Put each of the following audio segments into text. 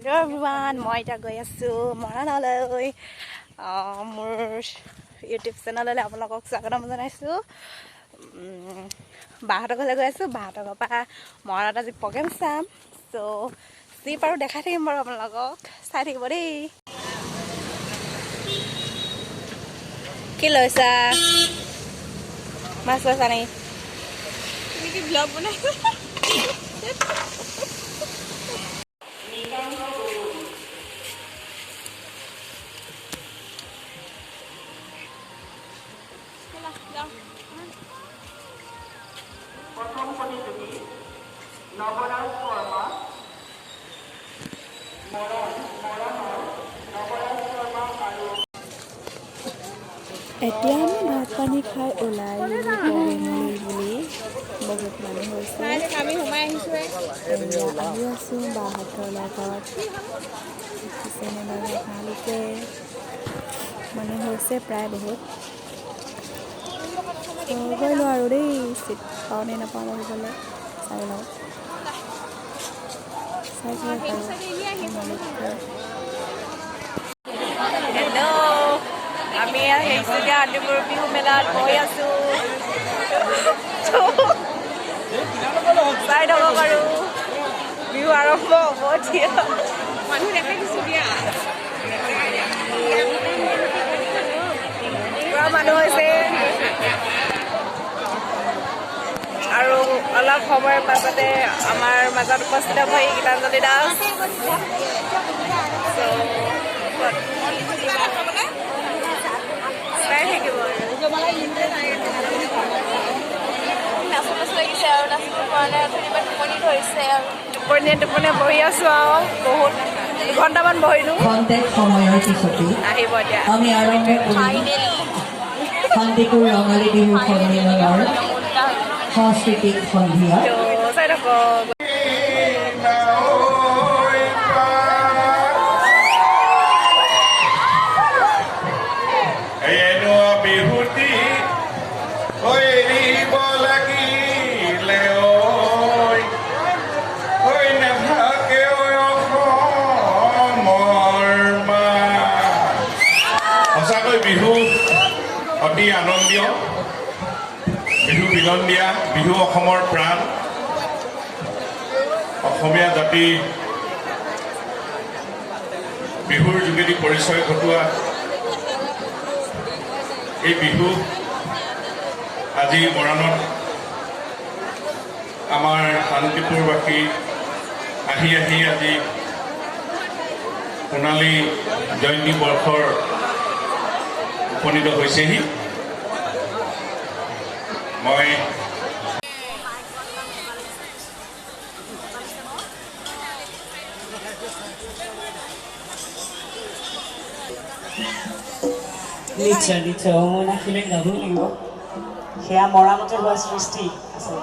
Hello everyone, মই এটা গৈ আছো মৰাণলৈ মোৰ ইউটিউব চেনেললৈ আপোনালোকক স্বাগতম জনাইছো বাহঁতৰ ঘৰলৈ গৈ আছো বাহঁতৰ ঘৰৰ পৰা মৰাণত আজি প্ৰগ্ৰেম চাম সো যি পাৰো দেখাই থাকিম বাৰু আপোনালোকক চাই থাকিব দেই কি লৈছা মাছ লৈছা নেকি তুমি কি ব্লগ বনাইছা এতিয়া আমি ভাত পানী খাই ওলাই বুলি বহুত মানুহ হৈছে আমি সোমাই আহিছোঁ আহি আছোঁ বাহঁতৰ লগত ভালকে মানুহ হৈছে প্ৰায় বহুত গৈ লওঁ আৰু দেই চিট পাওঁ নে নাপাওঁ বহিবলৈ চাই লওঁ হেল্ল' আমি আহিছোঁ এতিয়া আদিপুৰ বিহু মেলাত বহি আছোঁ চাই থাকক আৰু বিহু আৰম্ভ হ'ব এতিয়া মানুহ দেখাই দিছোঁ দিয়া পুৰা মানুহ হৈছে আৰু অলপ সময়ৰ পাছতে আমাৰ মাজত উপস্থিত হৈ গীতাঞ্জলি দাস চাই থাকিব টোপনি বহি আছো আৰু বহুত দুঘণ্টামান বহিলো আহিব এতিয়া শান্তিপুৰ ৰঙালী বিহু সন্মিলনৰ সাংস্কৃতিক সন্ধিয়া চাই থাকক বিহু অতি আনন্দীয় বিহু মিলন দিয়া বিহু অসমৰ প্ৰাণ অসমীয়া জাতি বিহুৰ যোগেদি পৰিচয় ঘটোৱা এই বিহু আজি মৰাণত আমাৰ শান্তিপুৰবাসী আহি আজি সোণালী জয়ন্তী বৰ্ষৰ উপনীত হৈছেহি মই নিশ্চয় অমনাখিলে যাবই লাগিব সেয়া মৰাণতে হোৱা সৃষ্টি আছে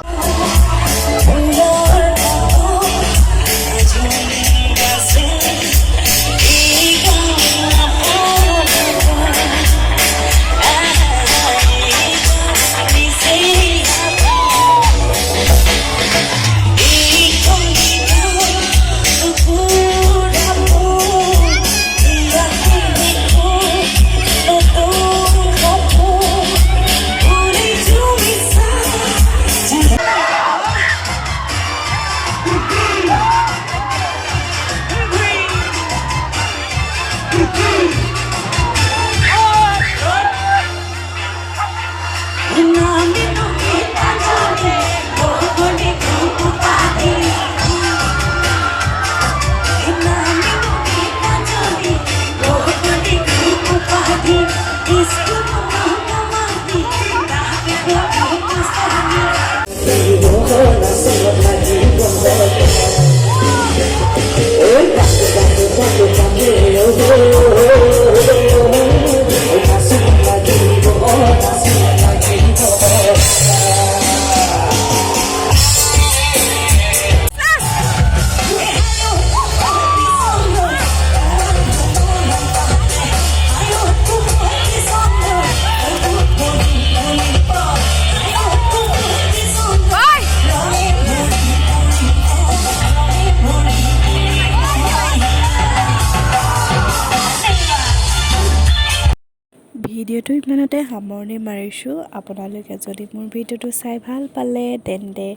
ভিডিঅ'টো ইমানতে সামৰণি মাৰিছোঁ। আপোনালোকে যদি মোৰ ভিডিঅ'টো চাই ভাল পালে তেন্তে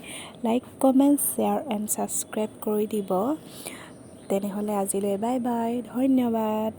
like comment share and subscribe কৰি দিব। তেনেহ'লে আজিলৈ বাই বাই, ধন্যবাদ।